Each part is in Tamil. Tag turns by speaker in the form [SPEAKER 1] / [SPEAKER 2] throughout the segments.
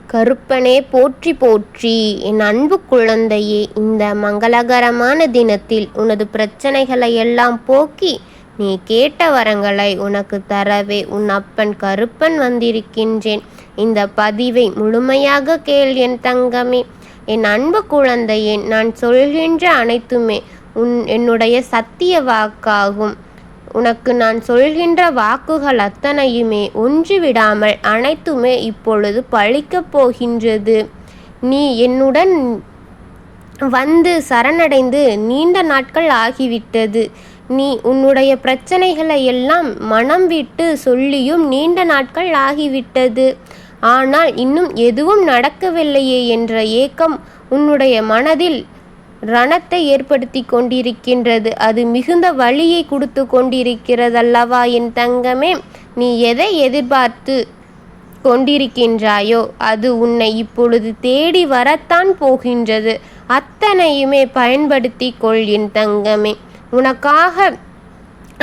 [SPEAKER 1] கருப்பனே போற்றி போற்றி. என் அன்பு குழந்தையே, இந்த மங்களகரமான தினத்தில் உனது பிரச்சனைகளை எல்லாம் போக்கி நீ கேட்ட வரங்களை உனக்கு தரவே உன் அப்பன் கருப்பன் வந்திருக்கின்றேன். இந்த பதிவை முழுமையாக கேள் என் தங்கமே. என் அன்பு குழந்தையே, நான் சொல்கின்ற அனைத்துமே என்னுடைய சத்திய வாக்காகும். உனக்கு நான் சொல்கின்ற வாக்குகள் அத்தனையுமே ஒன்று விடாமல் அனைத்துமே இப்பொழுது பழிக்கப் போகின்றது. நீ என்னுடன் வந்து சரணடைந்து நீண்ட நாட்கள் ஆகிவிட்டது. நீ உன்னுடைய பிரச்சனைகளை எல்லாம் மனம் விட்டு சொல்லியும் நீண்ட நாட்கள் ஆகிவிட்டது. ஆனால் இன்னும் எதுவும் நடக்கவில்லையே என்ற ஏக்கம் உன்னுடைய மனதில் ரணத்தை ஏற்படுத்தி கொண்டிருக்கின்றது. அது மிகுந்த வலியை கொடுத்து கொண்டிருக்கிறதல்லவா என் தங்கமே. நீ எதை எதிர்பார்த்து கொண்டிருக்கின்றாயோ அது உன்னை இப்பொழுது தேடி வரத்தான் போகின்றது. அத்தனையுமே பயன்படுத்தி கொள் என் தங்கமே. உனக்காக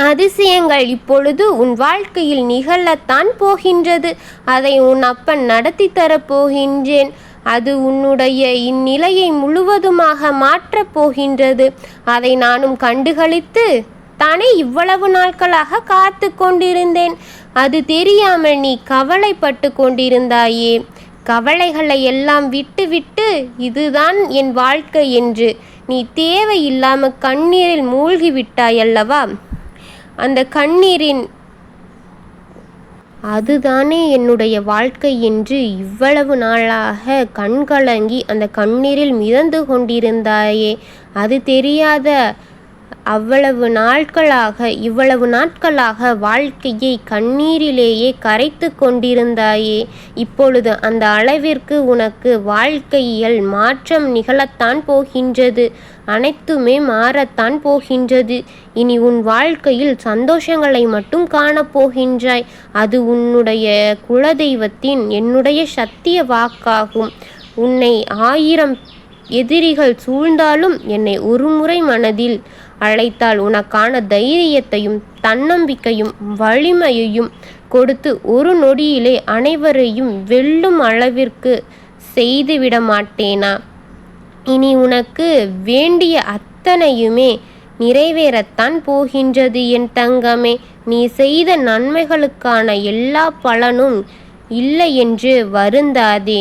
[SPEAKER 1] அதிசயங்கள் இப்பொழுது உன் வாழ்க்கையில் நிகழத்தான் போகின்றது. அதை உன் அப்பன் நடத்தி தரப்போகின்றேன். அது உன்னுடைய இந்நிலையை முழுவதுமாக மாற்றப் போகின்றது. அதை நானும் கண்டுகளித்து தானே இவ்வளவு நாட்களாக காத்து கொண்டிருந்தேன். அது தெரியாமல் நீ கவலைப்பட்டு கொண்டிருந்தாயே. கவலைகளை எல்லாம் விட்டு இதுதான் என் வாழ்க்கை என்று நீ தேவையில்லாமல் கண்ணீரில் மூழ்கி விட்டாயல்லவா. அந்த கண்ணீரின் அதுதானே என்னுடைய வாழ்க்கை என்று இவ்வளவு நாளாக கண்கலங்கி அந்த கண்ணீரில் மிதந்து கொண்டிருந்தாயே. அது தெரியாத இவ்வளவு நாட்களாக வாழ்க்கையை கண்ணீரிலேயே கரைத்து கொண்டிருந்தாயே. இப்பொழுது அந்த அளவிற்கு உனக்கு வாழ்க்கையில் மாற்றம் நிகழத்தான் போகின்றது. அனைத்துமே மாறத்தான் போகின்றது. இனி உன் வாழ்க்கையில் சந்தோஷங்களை மட்டும் காணப்போகின்றாய். அது உன்னுடைய குலதெய்வத்தின் என்னுடைய சத்திய வாக்காகும். உன்னை 1000 எதிரிகள் சூழ்ந்தாலும் என்னை ஒருமுறை மனதில் அழைத்தால் உனக்கான தைரியத்தையும் தன்னம்பிக்கையும் வலிமையையும் கொடுத்து ஒரு நொடியிலே அனைவரையும் வெல்லும் அளவிற்கு செய்துவிட மாட்டேனா? இனி உனக்கு வேண்டிய அத்தனையுமே நிறைவேறத்தான் போகின்றது என் தங்கமே. நீ செய்த நன்மைகளுக்கான எல்லா பலனும் இல்லை என்று வருந்தாதே.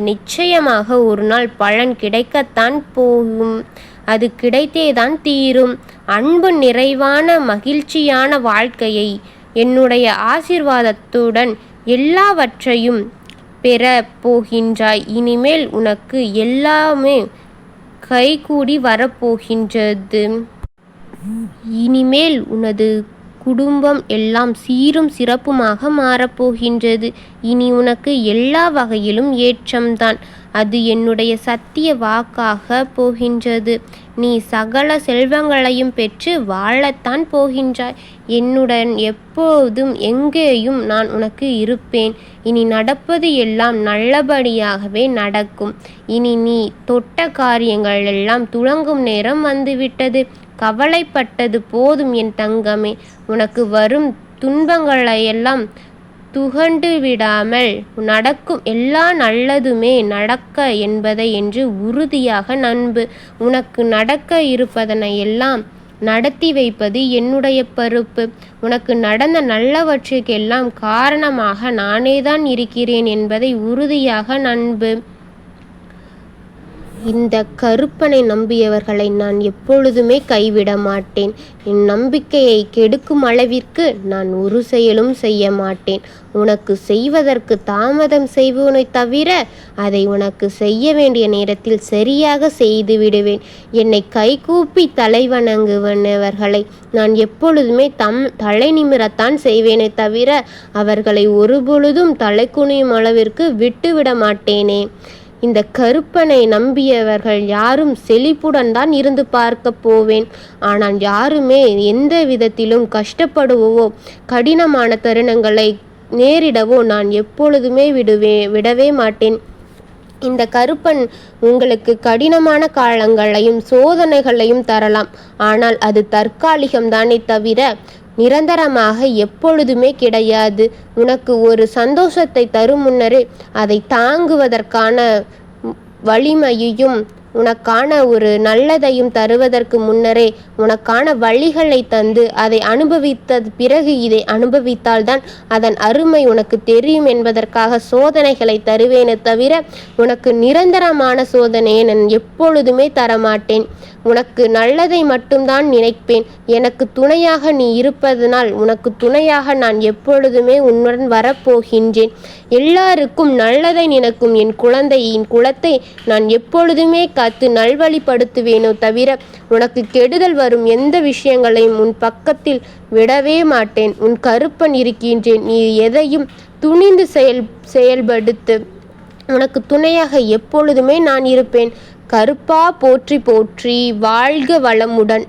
[SPEAKER 1] நிச்சயமாக ஒரு நாள் பலன் கிடைக்கத்தான் போகும். அது கிடைத்தேதான் தீரும். அன்பு நிறைவான மகிழ்ச்சியான வாழ்க்கையை என்னுடைய ஆசீர்வாதத்துடன் எல்லாவற்றையும் பெற போகின்றாய். இனிமேல் உனக்கு எல்லாமே கைகூடி வரப்போகின்றது. இனிமேல் உனது குடும்பம் எல்லாம் சீரும் சிறப்புமாக மாறப்போகின்றது. இனி உனக்கு எல்லா வகையிலும் ஏற்றம்தான். அது என்னுடைய சத்திய வாக்காக போகின்றது. நீ சகல செல்வங்களையும் பெற்று வாழத்தான் போகின்றாய். என்னுடன் எப்போதும் எங்கேயும் நான் உனக்கு இருப்பேன். இனி நடப்பது எல்லாம் நல்லபடியாகவே நடக்கும். இனி நீ தொட்ட காரியங்கள் எல்லாம் துளங்கும் நேரம் வந்துவிட்டது. கவலைப்பட்டது போதும் என் தங்கமே. உனக்கு வரும் துன்பங்களை எல்லாம் துகண்டு விடாமல் நடக்கும் எல்லா நல்லதுமே நடக்க என்பதை என்று உறுதியாக நம்பு. உனக்கு நடக்க இருப்பதனை எல்லாம் நடத்தி வைப்பது என்னுடைய பொறுப்பு. உனக்கு நடந்த நல்லவற்றுக்கெல்லாம் காரணமாக நானேதான் இருக்கிறேன் என்பதை உறுதியாக நம்பு. இந்த கருப்பனை நம்பியவர்களை நான் எப்பொழுதுமே கைவிட மாட்டேன். என் நம்பிக்கையை கெடுக்கும் அளவிற்கு நான் ஒரு செயலும் செய்ய மாட்டேன். உனக்கு செய்வதற்கு தாமதம் செய்வோனை தவிர அதை உனக்கு செய்ய வேண்டிய நேரத்தில் சரியாக செய்து விடுவேன். என்னை கைகூப்பி தலை வணங்குவனவர்களை நான் எப்பொழுதுமே தலை நிமிரத்தான் செய்வேனே தவிர அவர்களை ஒருபொழுதும் தலை குனியும் அளவிற்கு விட்டுவிட மாட்டேனே. இந்த கருப்பனை நம்பியவர்கள் யாரும் செழிப்புடன் தான் இருந்து பார்க்க போவேன். ஆனால் யாருமே எந்த விதத்திலும் கஷ்டப்படுவோ கடினமான தருணங்களை நேரிடவோ நான் எப்பொழுதுமே விடவே மாட்டேன். இந்த கருப்பன் உங்களுக்கு கடினமான காலங்களையும் சோதனைகளையும் தரலாம். ஆனால் அது தற்காலிகம்தானே தவிர நிரந்தரமாக எப்பொழுதுமே கிடையாது. உனக்கு ஒரு சந்தோஷத்தை தரும் முன்னரே அதை தாங்குவதற்கான வலிமையையும் உனக்கான ஒரு நல்லதையும் தருவதற்கு முன்னரே உனக்கான வழிகளை தந்து அதை அனுபவித்தது பிறகு இதை அனுபவித்தால்தான் அதன் அருமை உனக்கு தெரியும் என்பதற்காக சோதனைகளை தருவேனே தவிர உனக்கு நிரந்தரமான சோதனையை நான் எப்பொழுதுமே தரமாட்டேன். உனக்கு நல்லதை மட்டும்தான் நினைப்பேன். எனக்கு துணையாக நீ இருப்பதனால் உனக்கு துணையாக நான் எப்பொழுதுமே உன்னுடன் வரப்போகின்றேன். எல்லாருக்கும் நல்லதை நினைக்கும் என் குலத்தை நான் எப்பொழுதுமே காத்து நல்வழிப்படுத்துவேனோ தவிர உனக்கு கெடுதல் வரும் எந்த விஷயங்களையும் உன் பக்கத்தில் விடவே மாட்டேன். உன் கருப்பன் இருக்கின்றேன். நீ எதையும் துணிந்து செயல்படுத்து. உனக்கு துணையாக எப்பொழுதுமே நான் இருப்பேன். கருப்பா போற்றி போற்றி. வாழ்க வளமுடன்.